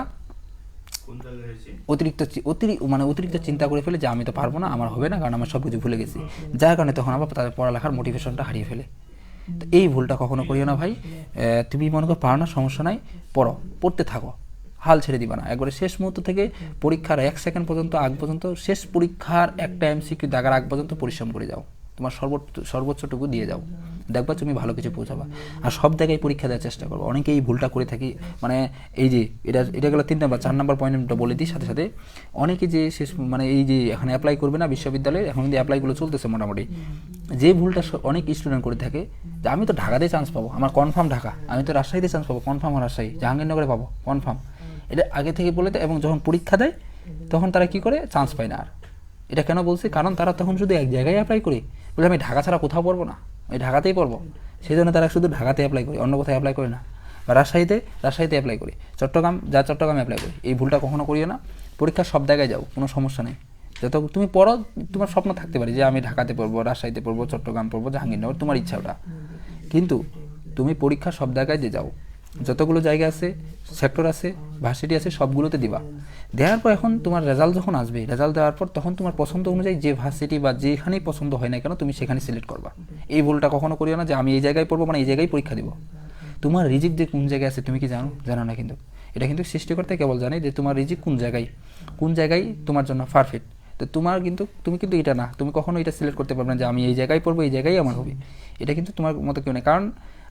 অতিরিক্ত চিন্তা করে ফেলে যে আমি তো পারবো না, আমার হবে না, কারণ আমার সব কিছু ভুলে গেছি, যার কারণে তখন আবার তাদের পড়ালেখার মোটিভেশনটা হারিয়ে ফেলে। তো এই ভুলটা কখনো করিও না ভাই। তুমি মনে করো পারো না, সমস্যা নাই, পড়তে থাকো, হাল ছেড়ে দিবা না। একবারে শেষ মুহূর্ত থেকে পরীক্ষার 1 সেকেন্ড পর্যন্ত আগ পর্যন্ত, শেষ পরীক্ষার একটা এমসিকিউ দাগার আগ পর্যন্ত পরিশ্রম করে যাও, তোমার সর্বোচ্চটুকু দিয়ে যাও, দেখবা তুমি ভালো কিছু পৌঁছাবা। আর সব জায়গায় পরীক্ষা দেওয়ার চেষ্টা করবো। অনেকে এই ভুলটা করে থাকি, মানে এই যে এটা গেলো 3 নাম্বার। 4 নাম্বার পয়েন্টটা বলে দিই সাথে সাথে, অনেকে যে শেষ মানে এই যে এখন অ্যাপ্লাই করবে না বিশ্ববিদ্যালয়ে, এখন কিন্তু অ্যাপ্লাইগুলো চলতেছে মোটামুটি, যে ভুলটা অনেক স্টুডেন্ট করে থাকে, যে আমি তো ঢাকাতে চান্স পাবো, আমার কনফার্ম ঢাকা, আমি তো রাজশাহীতে চান্স পাবো কনফার্ম, রাজশাহী জাহাঙ্গীরনগরে পাবো কনফার্ম, এটা আগে থেকে বলে দেয়। এবং যখন পরীক্ষা দেয় তখন তারা কি করে, চান্স পায় না আর। এটা কেন বলছি? কারণ তারা তখন শুধু এক জায়গায় অ্যাপ্লাই করে, বলে আমি ঢাকা ছাড়া কোথাও পড়বো না, আমি ঢাকাতেই পড়বো, সেই জন্য তারা শুধু ঢাকাতে অ্যাপ্লাই করে, অন্য কোথাও অ্যাপ্লাই করে না। বা রাজশাহীতে অ্যাপ্লাই করে, চট্টগ্রামে অ্যাপ্লাই করে। এই ভুলটা কখনো করিও না। পরীক্ষা সব জায়গায় যাও, কোনো সমস্যা নেই, যত তুমি পড়ো, তোমার স্বপ্ন থাকতে পারে যে আমি ঢাকাতে পড়বো, রাজশাহীতে পড়বো, চট্টগ্রাম পড়বো, জাহাঙ্গীরনগর, তোমার ইচ্ছা ওটা, কিন্তু তুমি পরীক্ষা সব জায়গায় যে যাও, যতগুলো জায়গা আছে, সেক্টর আছে, ভার্সিটি আছে, সবগুলোতে দিবা। দেওয়ার পর এখন তোমার রেজাল্ট যখন আসবে, রেজাল্ট দেওয়ার পর তখন তোমার পছন্দ অনুযায়ী যে ভার্সিটি বা যেখানেই পছন্দ হয় না কেন, তুমি সেখানে সিলেক্ট করবা। এই ভুলটা কখনো করিও না যে আমি এই জায়গায় পড়বো, মানে এই জায়গায় পরীক্ষা দিব। তোমার রিজিক যে কোন জায়গায় আছে তুমি কি জানো না, কিন্তু এটা কিন্তু সৃষ্টিকর্তা কেবল জানে যে তোমার রিজিক কোন জায়গায় তোমার জন্য পারফেক্ট। তো তুমি কিন্তু এটা না, তুমি কখনো এটা সিলেক্ট করতে পারবে না যে আমি এই জায়গায় পড়বো, এই জায়গায় আমার হবে, এটা কিন্তু তোমার মতো কেউ নেই। কারণ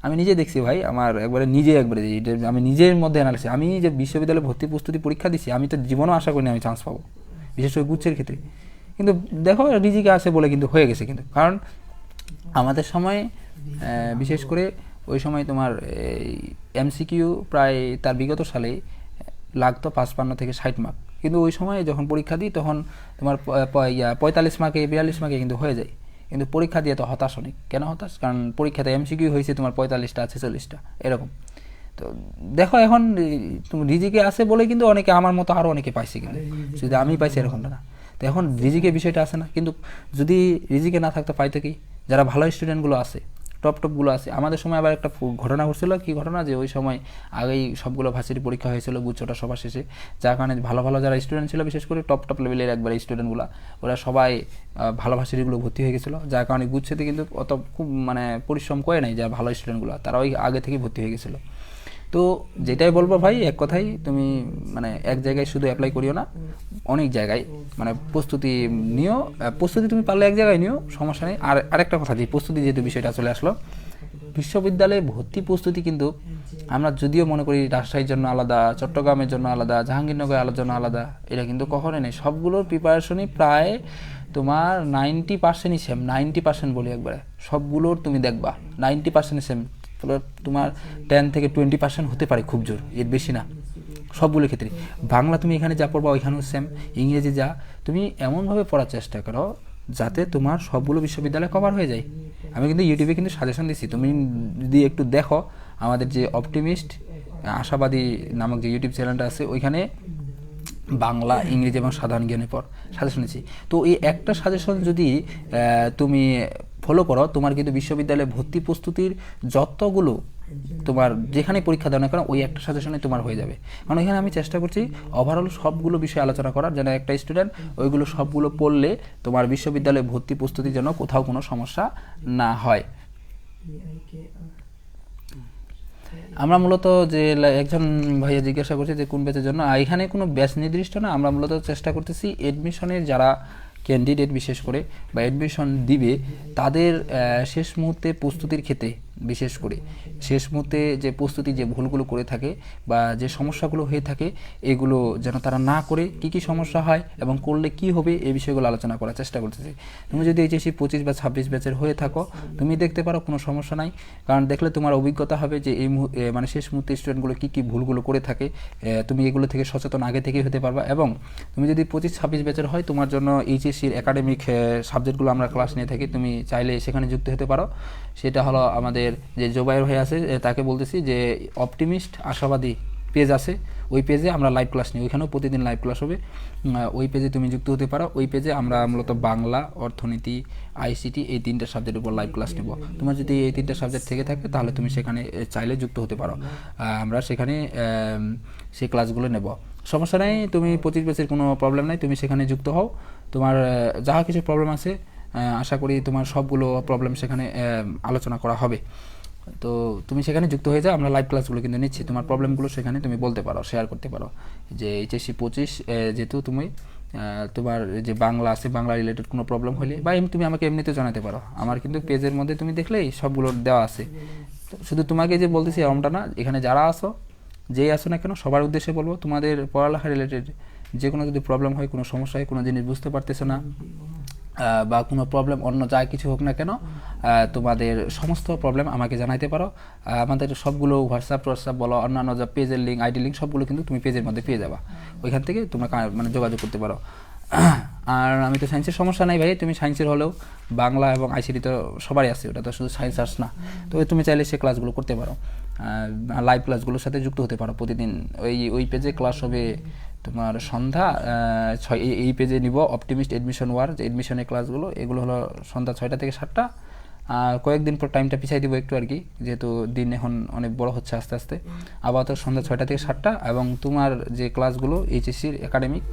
আমি নিজে দেখছি ভাই, আমার একবারে আমি নিজের মধ্যে অ্যানালিসিস, আমি যে বিশ্ববিদ্যালয়ে ভর্তি প্রস্তুতি পরীক্ষা দিছি, আমি তো জীবনেও আশা করিনি আমি চান্স পাবো, বিশেষ করে গুচ্ছের ক্ষেত্রে। কিন্তু দেখো রিজিকে আছে বলে কিন্তু হয়ে গেছে। কিন্তু কারণ আমাদের সময় বিশেষ করে ওই সময় তোমার এমসিকিউ প্রায় তার বিগত সালে লাগতো 55 থেকে 60 মার্ক, কিন্তু ওই সময় যখন পরীক্ষা দিই তখন তোমার 45 মার্কে 42 মার্কে কিন্তু হয়ে যায়। কিন্তু পরীক্ষা দিয়ে তো হতাশ অনেক। কেন হতাশ? কারণ পরীক্ষাতে এমসিকিউ হয়েছে তোমার 45টা 46টা এরকম। তো দেখো এখন তুমি রিজিকে আছে বলে কিন্তু অনেকে আমার মতো আরও অনেকে পাইছে, কিন্তু শুধু আমি পাইছি এরকমটা না। তো এখন রিজিকে বিষয়টা আসে না, কিন্তু যদি রিজিকে না থাকতো পাইতো কি, যারা ভালো স্টুডেন্টগুলো আছে, টপগুলো আছে। আমাদের সময় আবার একটা ঘটনা ঘটছিল, কি ঘটনা, যে ওই সময় আগেই সবগুলো ভার্সিটি পরীক্ষা হয়েছিল গুচ্ছটা সবার শেষে, যার কারণে ভালো যারা স্টুডেন্ট ছিল, বিশেষ করে টপ লেভেলের একবার স্টুডেন্টগুলো, ওরা সবাই ভালো ভার্সিটিগুলো ভর্তি হয়ে গেছিলো, যার কারণে গুচ্ছেতে কিন্তু অত খুব মানে পরিশ্রম করে নাই, যারা ভালো স্টুডেন্টগুলো তারা ওই আগে থেকে ভর্তি হয়ে গেছিলো। তো যেটাই বলবো ভাই, এক কথাই তুমি মানে এক জায়গায় শুধু অ্যাপ্লাই করিও না, অনেক জায়গায় মানে প্রস্তুতি নিও। প্রস্তুতি তুমি পারলে এক জায়গায় নিও, সমস্যা নেই। আর আরেকটা কথা, যে প্রস্তুতি যেহেতু বিষয়টা চলে আসলো, বিশ্ববিদ্যালয়ে ভর্তি প্রস্তুতি কিন্তু আমরা যদিও মনে করি রাজশাহীর জন্য আলাদা, চট্টগ্রামের জন্য আলাদা, জাহাঙ্গীরনগরের জন্য আলাদা, এটা কিন্তু কখনোই নেই। সবগুলোর প্রিপারেশনই প্রায় তোমার 90%ই সেম, 90% বলি একবারে, সবগুলোর তুমি দেখবা 90% সেম। তোমার 10 থেকে 20% হতে পারে খুব জোর, এর বেশি না সবগুলোর ক্ষেত্রে। বাংলা তুমি এখানে যা পড়বা ওইখানেও সেম, ইংরেজি যা, তুমি এমনভাবে পড়ার চেষ্টা করো যাতে তোমার সবগুলো বিশ্ববিদ্যালয় কভার হয়ে যায়। আমি কিন্তু ইউটিউবে কিন্তু সাজেশন দিচ্ছি, তুমি যদি একটু দেখো আমাদের যে অপটিমিস্ট আশাবাদী নামক যে ইউটিউব চ্যানেলটা আছে, ওইখানে বাংলা, ইংরেজি এবং সাধারণ জ্ঞানের পর সাজেশন দিচ্ছি। তো এই একটা সাজেশন যদি তুমি ফলো করো, তোমার কিন্তু বিশ্ববিদ্যালয়ে ভর্তি প্রস্তুতির যতগুলো তোমার যেখানে পরীক্ষা দাও না কেন, ওই একটা সাজেশনে তোমার হয়ে যাবে। কারণ এখানে আমি চেষ্টা করছি ওভারঅল সবগুলো বিষয়ে আলোচনা করার, যেন একটা স্টুডেন্ট ওইগুলো সবগুলো পড়লে তোমার বিশ্ববিদ্যালয়ে ভর্তি প্রস্তুতির জন্য কোথাও কোনো সমস্যা না হয়। আমরা মূলত যে একজন ভাইয়া জিজ্ঞাসা করছে যে কোন ব্যাচের জন্য, এখানে কোনো ব্যাচ নির্দিষ্ট না, আমরা মূলত চেষ্টা করতেছি এডমিশনের যারা ক্যান্ডিডেট বিশেষ করে বা অ্যাডমিশন দিবে তাদের শেষ মুহূর্তে প্রস্তুতির ক্ষেত্রে, বিশেষ করে শেষ মুহূর্তে যে প্রস্তুতি যে ভুলগুলো করে থাকে বা যে সমস্যাগুলো হয়ে থাকে, এগুলো যেন তারা না করে, কি কি সমস্যা হয় এবং করলে কি হবে, এই বিষয়গুলো আলোচনা করার চেষ্টা করতেছি। তুমি যদি এইচএসসি 25 বা 26 ব্যাচের হয়ে থাকো, তুমি দেখতে পারো, কোনো সমস্যা নাই। কারণ দেখলে তোমার অভিজ্ঞতা হবে যে এই মানে শেষ মুহূর্তে স্টুডেন্টগুলো কী কী ভুলগুলো করে থাকে, তুমি এগুলো থেকে সচেতন আগে থেকেই হতে পারবা। এবং তুমি যদি 25-26 ব্যাচের হয়, তোমার জন্য এইচএসসির একাডেমিক সাবজেক্টগুলো আমরা ক্লাস নিয়ে থাকি, তুমি চাইলে সেখানে যুক্ত হতে পারো। সেটা হলো আমাদের যে জোবাইর হয়ে আছে, তাকে বলতেছি যে অপটিমিস্ট আশাবাদী পেজ আছে, ওই পেজে আমরা লাইভ ক্লাস নিই, ওইখানেও প্রতিদিন লাইভ ক্লাস হবে। ওই পেজে তুমি যুক্ত হতে পারো। ওই পেজে আমরা মূলত বাংলা, অর্থনীতি, আইসিটি এই 3টা সাবজেক্টের উপর লাইভ ক্লাস নেব। তোমার যদি এই 3টা সাবজেক্ট থেকে থাকে, তাহলে তুমি সেখানে চাইলে যুক্ত হতে পারো। আমরা সেখানে সেই ক্লাসগুলো নেব, সমস্যা নেই। তুমি 25 ব্যাচের কোনো প্রবলেম নাই, তুমি সেখানে যুক্ত হও। তোমার যা কিছু প্রবলেম আছে, আশা করি তোমার সবগুলো প্রবলেম সেখানে আলোচনা করা হবে। তো তুমি সেখানে যুক্ত হয়ে যাও, আমরা লাইভ ক্লাসগুলো কিন্তু নিচ্ছি। তোমার প্রবলেমগুলো সেখানে তুমি বলতে পারো, শেয়ার করতে পারো। যে এইচএসসি 25 যেহেতু তুমি তোমার যে বাংলা আছে, বাংলা রিলেটেড কোনো প্রবলেম হলে বা তুমি আমাকে এমনিতে জানাতে পারো। আমার কিন্তু পেজের মধ্যে তুমি দেখলেই সবগুলো দেওয়া আছে। শুধু তোমাকে যে বলতেছি এরকমটা না, এখানে যারা আসো, যেই আসো না কেন, সবার উদ্দেশ্যে বলবো, তোমাদের পড়ালেখা রিলেটেড যে কোনো যদি প্রবলেম হয়, কোনো সমস্যা হয়, কোনো জিনিস বুঝতে পারতেছো না বা কোনো প্রবলেম অন্য যা কিছু হোক না কেন, তোমাদের সমস্ত প্রবলেম আমাকে জানাইতে পারো। আমাদের সবগুলো হোয়াটসঅ্যাপ বলো, অন্যান্য যা পেজের লিঙ্ক, আইডি লিঙ্ক, সবগুলো কিন্তু তুমি পেজের মধ্যে পেয়ে যাবা। ওইখান থেকে তোমরা মানে যোগাযোগ করতে পারো। আর আমি তো সায়েন্সের সমস্যা নাই ভাই, তুমি সায়েন্সের হলেও বাংলা এবং আইসিটি তো সবারই আছে, ওটা তো শুধু সায়েন্স আর্টস না। তো তুমি চাইলে সে ক্লাসগুলো করতে পারো, লাইভ ক্লাসগুলোর সাথে যুক্ত হতে পারো। প্রতিদিন ওই পেজে ক্লাস হবে তোমার সন্ধ্যা 6, এই পেজে নিব অপটিমিস্ট এডমিশন ওয়ার, যে এডমিশনের ক্লাসগুলো, এগুলো হলো সন্ধ্যা 6টা থেকে 7টা। কয়েকদিন পর টাইমটা পিছাই দিব একটু আর কি, যেহেতু দিন এখন অনেক বড় হচ্ছে আস্তে আস্তে। আপাতত সন্ধ্যা 6টা থেকে 7টা। এবং তোমার যে ক্লাসগুলো এইচএসসির একাডেমিক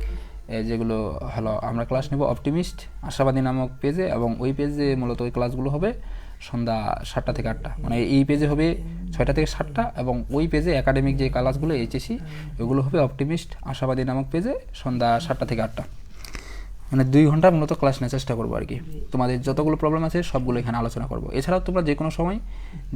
যেগুলো হলো, আমরা ক্লাস নেব অপটিমিস্ট আশাবাদী নামক পেজে, এবং ওই পেজে মূলত ওই ক্লাসগুলো হবে সন্ধ্যা 7টা থেকে 8টা। মানে এই পেজে হবে 6টা থেকে 7টা, এবং ওই পেজে একাডেমিক যে ক্লাসগুলো এইচএসসি, ওগুলো হবে অপটিমিস্ট আশাবাদী নামক পেজে সন্ধ্যা 7টা থেকে 8টা। মানে 2 ঘন্টা মূলত ক্লাস নেওয়ার চেষ্টা করবো আর কি। তোমাদের যতগুলো প্রবলেম আছে সবগুলো এখানে আলোচনা করবো। এছাড়াও তোমরা যে কোনো সময়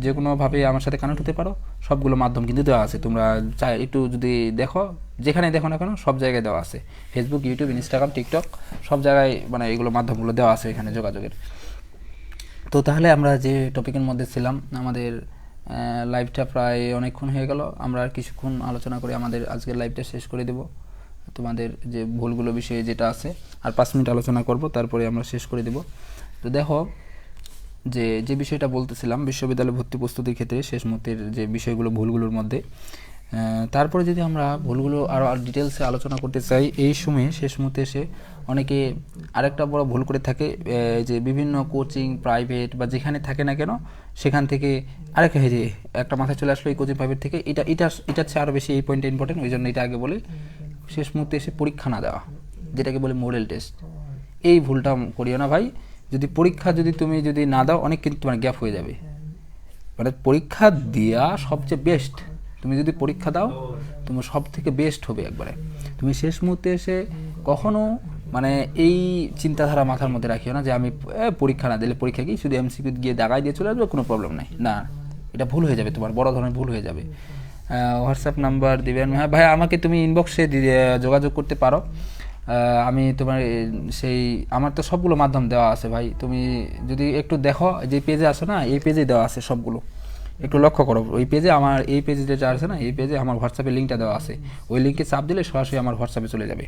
যে কোনোভাবে আমার সাথে কানেক্ট হতে পারো, সবগুলো মাধ্যম কিন্তু দেওয়া আছে। তোমরা চাই একটু যদি দেখো, যেখানে দেখো না কেন সব জায়গায় দেওয়া আছে, ফেসবুক, ইউটিউব, ইনস্টাগ্রাম, টিকটক, সব জায়গায় মানে এগুলো মাধ্যমগুলো দেওয়া আছে এখানে যোগাযোগের। তো তাহলে আমরা যে টপিকের মধ্যে ছিলাম, আমাদের লাইভটা প্রায় অনেকক্ষণ হয়ে গেল। আমরা আর কিছুক্ষণ আলোচনা করে আমাদের আজকের লাইভটা শেষ করে দেব। তোমাদের যে ভুলগুলো বিষয়ে যেটা আছে আর 5 মিনিট আলোচনা করব, তারপরে আমরা শেষ করে দেব। তো দেখো, যে বিষয়টা বলতেছিলাম বিশ্ববিদ্যালয় ভর্তি প্রস্তুতির ক্ষেত্রে শেষ মুহূর্তের যে বিষয়গুলো, ভুলগুলোর মধ্যে, তারপরে যদি আমরা ভুলগুলো আরও ডিটেলসে আলোচনা করতে চাই, এই সময়ে শেষ মুহূর্তে এসে অনেকে আরেকটা বড় ভুল করে থাকে, যে বিভিন্ন কোচিং, প্রাইভেট বা যেখানে থাকে না কেন, সেখান থেকে আরেকটা যে একটা মাথায় চলে আসলো, এই কোচিং প্রাইভেট থেকে এটা হচ্ছে আরও বেশি, এই পয়েন্টটা ইম্পর্টেন্ট, ওই জন্য এটা আগে বলি। শেষ মুহূর্তে এসে পরীক্ষা না দেওয়া, যেটাকে বলে মডেল টেস্ট, এই ভুলটা করিও না ভাই। যদি পরীক্ষা তুমি না দাও, অনেক কিন্তু তোমার গ্যাপ হয়ে যাবে। মানে পরীক্ষা দেওয়া সবচেয়ে বেস্ট, তুমি যদি পরীক্ষা দাও তোমার সব থেকে বেস্ট হবে একবারে। তুমি শেষ মুহূর্তে এসে কখনো মানে এই চিন্তাধারা মাথার মধ্যে রাখিও না যে আমি পরীক্ষা না দিলে পরীক্ষা কি শুধু এমসিকিউ গিয়ে দাগাই দিয়ে চলে আসবে, কোনো প্রবলেম নাই। না, এটা ভুল হয়ে যাবে, তোমার বড় ধরনের ভুল হয়ে যাবে। হোয়াটসঅ্যাপ নাম্বার দিবেন? হ্যাঁ ভাই, আমাকে তুমি ইনবক্সে যোগাযোগ করতে পারো। আমি তোমার সেই আমার তো সবগুলো মাধ্যম দেওয়া আছে ভাই, তুমি যদি একটু দেখো যে পেজে আসো না, এই পেজে দেওয়া আছে সবগুলো, একটু লক্ষ্য করো। ওই পেজে আমার এই পেজে যেটা আছে না, এই পেজে আমার হোয়াটসঅ্যাপের লিঙ্কটা দেওয়া আছে, ওই লিঙ্কে চাপ দিলে সরাসরি আমার হোয়াটসঅ্যাপে চলে যাবে।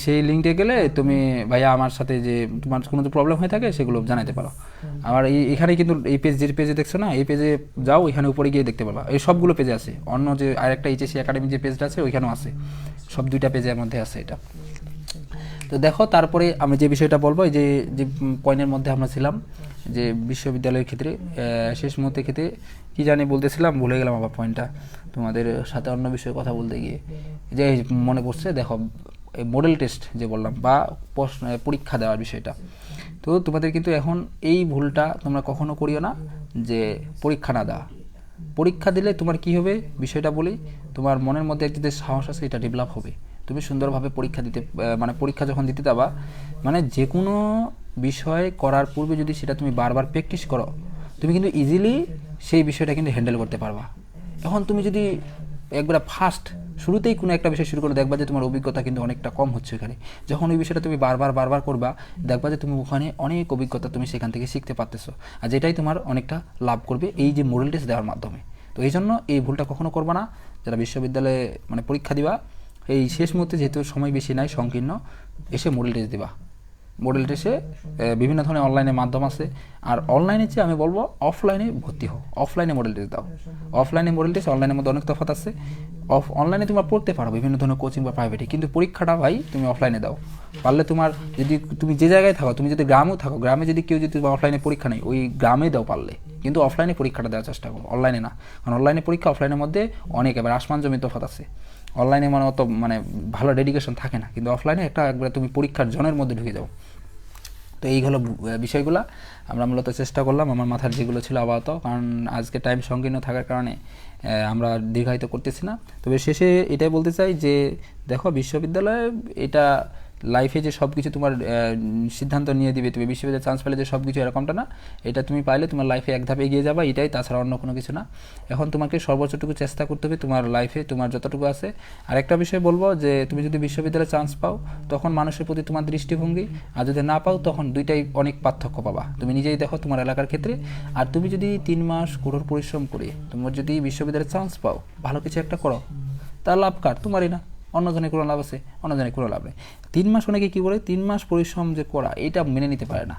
সেই লিঙ্কে গেলে তুমি ভাইয়া আমার সাথে যে তোমার কোনো প্রবলেম হয়ে থাকে সেগুলো জানাতে পারো। আমার এখানে কিন্তু এই পেজ, যে পেজে দেখছো না, এই পেজে যাও, এখানে উপরে গিয়ে দেখতে পারবা এই সবগুলো পেজে আছে। অন্য যে আরেকটা এইচএসসি একাডেমি যে পেজটা আছে ওইখানেও আছে, সব 2টা পেজের মধ্যে আছে এটা। তো দেখো, তারপরে আমি যে বিষয়টা বলবো, এই যে যে পয়েন্টের মধ্যে আমরা ছিলাম যে বিশ্ববিদ্যালয়ের ক্ষেত্রে শেষ মুহূর্তের ক্ষেত্রে কী জানি বলতেছিলাম, ভুলে গেলাম আবার পয়েন্টটা তোমাদের সাথে অন্য বিষয়ে কথা বলতে গিয়ে। যে মনে পড়ছে, দেখো এই মডেল টেস্ট যে বললাম বা পরীক্ষা দেওয়ার বিষয়টা, তো তোমাদের কিন্তু এখন এই ভুলটা তোমরা কখনো করিও না যে পরীক্ষা না দেওয়া। পরীক্ষা দিলে তোমার কি হবে বিষয়টা বলি, তোমার মনের মধ্যে একটা যে সাহস আছে এটা ডেভেলপ হবে। তুমি সুন্দরভাবে পরীক্ষা দিতে মানে পরীক্ষা যখন দিতে যাবা, মানে যে কোনো বিষয় করার পূর্বে যদি সেটা তুমি বারবার প্র্যাকটিস করো, তুমি কিন্তু ইজিলি সেই বিষয়টা কিন্তু হ্যান্ডেল করতে পারবা। এখন তুমি যদি একবার ফার্স্ট শুরুতেই কোনো একটা বিষয় শুরু করে, দেখবা যে তোমার অভিজ্ঞতা কিন্তু অনেকটা কম হচ্ছে ওখানে। যখন ওই বিষয়টা তুমি বারবার করবা, দেখবা যে তুমি ওখানে অনেক অভিজ্ঞতা তুমি সেখান থেকে শিখতে পারতেছো, আর যেটাই তোমার অনেকটা লাভ করবে এই যে মডেল টেস্ট দেওয়ার মাধ্যমে। তো এই জন্য এই ভুলটা কখনো করবা না যারা বিশ্ববিদ্যালয়ে মানে পরীক্ষা দিবা। এই শেষ মুহূর্তে যেহেতু সময় বেশি নাই, সংকীর্ণ, এসে মডেল টেস্ট দিবা। মডেল টেস্টে বিভিন্ন ধরনের অনলাইনে মাধ্যম আছে, আর অনলাইনে চেয়ে আমি বলবো অফলাইনে ভর্তি হও, অফলাইনে মডেল টেস্ট দাও। অফলাইনে মডেল টেস্ট অনলাইনের মধ্যে অনেক তফাৎ আছে। অনলাইনে তোমরা পড়তে পারো বিভিন্ন ধরনের কোচিং বা প্রাইভেটে, কিন্তু পরীক্ষাটা ভাই তুমি অফলাইনে দাও। পারলে তোমার যদি তুমি যে জায়গায় থাকো, তুমি যদি গ্রামেও থাকো, গ্রামে যদি কেউ যদি অফলাইনে পরীক্ষা নেই, ওই গ্রামে দাও পারলে, কিন্তু অফলাইনে পরীক্ষাটা দেওয়ার চেষ্টা করো, অনলাইনে না। কারণ অনলাইনে পরীক্ষা অফলাইনের মধ্যে অনেক এবার আসমান জমি তফাৎ আছে। অনলাইনে মানে অত মানে ভালো ডেডিকেশন থাকে না, কিন্তু অফলাইনে একটা একবারে তুমি পরীক্ষার জনের মধ্যে ঢুকে যাও। তো এই হলো বিষয়গুলো আমরা মূলত চেষ্টা করলাম, আমার মাথার যেগুলো ছিল আপাতত, কারণ আজকে টাইম সংকীর্ণ থাকার কারণে আমরা দীর্ঘায়িত করতেছি না। তবে শেষে এটাই বলতে চাই যে দেখো, বিশ্ববিদ্যালয়ে এটা লাইফে যে সব কিছু তোমার সিদ্ধান্ত নিয়ে দিবে, তুমি বিশ্ববিদ্যালয়ে চান্স পেলে যে সব কিছু, এরকমটা না। এটা তুমি পাইলে তোমার লাইফে এক ধাপ এগিয়ে যাবা, এটাই, তাছাড়া অন্য কোনো কিছু না। এখন তোমাকে সর্বোচ্চটুকু চেষ্টা করতে হবে তোমার লাইফে, তোমার যতটুকু আছে। আরেকটা বিষয় বলবো যে তুমি যদি বিশ্ববিদ্যালয়ে চান্স পাও, তখন মানুষের প্রতি তোমার দৃষ্টিভঙ্গি, আর যদি না পাও তখন দুইটাই অনেক পার্থক্য পাবা। তুমি নিজেই দেখো তোমার এলাকার ক্ষেত্রে। আর তুমি যদি 3 মাস কঠোর পরিশ্রম করে তোমার যদি বিশ্ববিদ্যালয়ে চান্স পাও, ভালো কিছু একটা করো, তার লাভ কার? তোমারই না, অন্যজনের কোনো লাভ আছে? অন্যজনের কোনো লাভ নেই। 3 মাস অনেকে কী বলে, 3 মাস পরিশ্রম যে করা, এটা মেনে নিতে পারে না।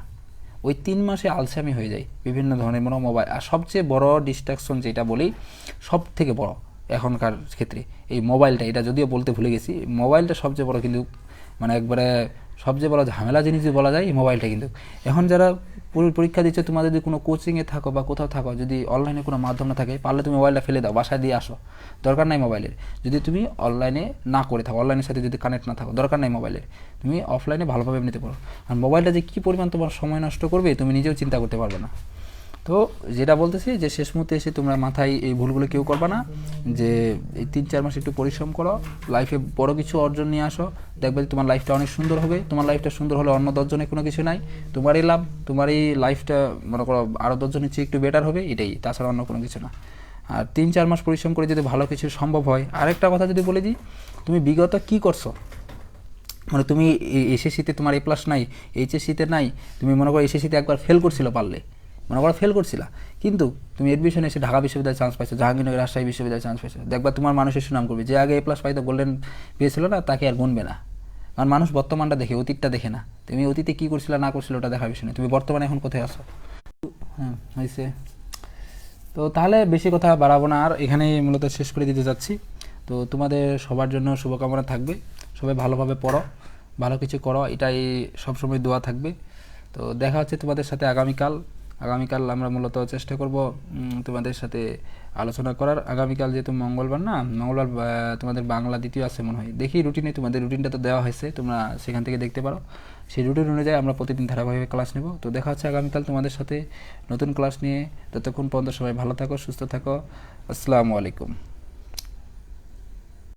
ওই 3 মাসে আলসামি হয়ে যায় বিভিন্ন ধরনের মোবাইল। আর সবচেয়ে বড় ডিস্ট্রাকশন যেটা বলি, সব থেকে বড় এখনকার ক্ষেত্রে এই মোবাইলটা। এটা যদিও বলতে ভুলে গেছি, মোবাইলটা সবচেয়ে বড়, কিন্তু মানে একবারে সবচেয়ে বড় ঝামেলা জিনিস যদি বলা যায় এই মোবাইলটা। কিন্তু এখন যারা পরীক্ষা দিচ্ছে, তোমাদের যদি কোনো কোচিংয়ে থাকো বা কোথাও থাকো, যদি অনলাইনে কোনো মাধ্যম না থাকে, পারলে তুমি মোবাইলটা ফেলে দাও, বাসায় দিয়ে আসো, দরকার নাই মোবাইলের। যদি তুমি অনলাইনে না করে থাকো, অনলাইনের সাথে যদি কানেক্ট না থাকো, দরকার নাই মোবাইলের, তুমি অফলাইনে ভালোভাবে নিতে পারো। আর মোবাইলটা যে কী পরিমাণ তোমার সময় নষ্ট করবে তুমি নিজেও চিন্তা করতে পারবে না। তো যেটা বলতেছি যে শেষ মুহূর্তে এসে তোমরা মাথায় এই ভুলগুলো কেউ করবা না, যে এই 3-4 মাস একটু পরিশ্রম করো, লাইফে বড় কিছু অর্জন নিয়ে আসো, দেখবে যে তোমার লাইফটা অনেক সুন্দর হবে। তোমার লাইফটা সুন্দর হলে অন্য 10 জনের কোনো কিছু নাই, তোমারই লাভ, তোমার এই লাইফটা মনে করো আরও 10 জনের চেয়ে একটু বেটার হবে, এটাই, তাছাড়া অন্য কোনো কিছু না। আর 3-4 মাস পরিশ্রম করে যদি ভালো কিছু সম্ভব হয়। আরেকটা কথা যদি বলে দিই, তুমি বিগত কী করছো, মানে তুমি এসএসসিতে তোমার A+ নাই, এইচএসসিতে নাই, তুমি মনে করো এসএসসিতে একবার ফেল করছিল, পারলে মনে করো ফেল করছিলা, কিন্তু তুমি অ্যাডমিশন এসে ঢাকা বিশ্ববিদ্যালয়ে চান্স পাইছো, জাহাঙ্গীরনগর রাজশাহী বিশ্ববিদ্যালয়ে চান্স পাইছো, দেখবা তোমার মানুষের সুনাম করবে। যে আগে A+ পাইতো, গোল্ডেন পেয়েছিল না, তাকে আর গুনবে না। কারণ মানুষ বর্তমানটা দেখে, অতীতটা দেখে না। তুমি অতীতে কী করছিলা না করছিল ওটা দেখার বিষয় না, তুমি বর্তমানে এখন কোথায় আসো। হ্যাঁ হয়েছে। তো তাহলে বেশি কথা বাড়াবো না, আর এখানেই মূলত শেষ করে দিতে যাচ্ছি। তো তোমাদের সবার জন্য শুভকামনা থাকবে, সবাই ভালোভাবে পড়ো, ভালো কিছু করো, এটাই সবসময় দোয়া থাকবে। তো দেখা হচ্ছে তোমাদের সাথে আগামীকাল। আগামীকাল আমরা মূলত চেষ্টা করব তোমাদের সাথে আলোচনা করার। আগামীকাল যেহেতু মঙ্গলবার, না মঙ্গলবার তোমাদের বাংলা দ্বিতীয় আছে মনে হয়, দেখি রুটিনে, তোমাদের রুটিনটা তো দেওয়া হয়েছে, তোমরা সেখান থেকে দেখতে পারো। সেই রুটিন অনুযায়ী আমরা প্রতিদিন ধারাবাহিক ক্লাস নেব। তো দেখা হচ্ছে আগামীকাল তোমাদের সাথে নতুন ক্লাস নিয়ে। ততক্ষণ পর্যন্ত সবাই ভালো থাকো, সুস্থ থাকো। আসসালামু আলাইকুম।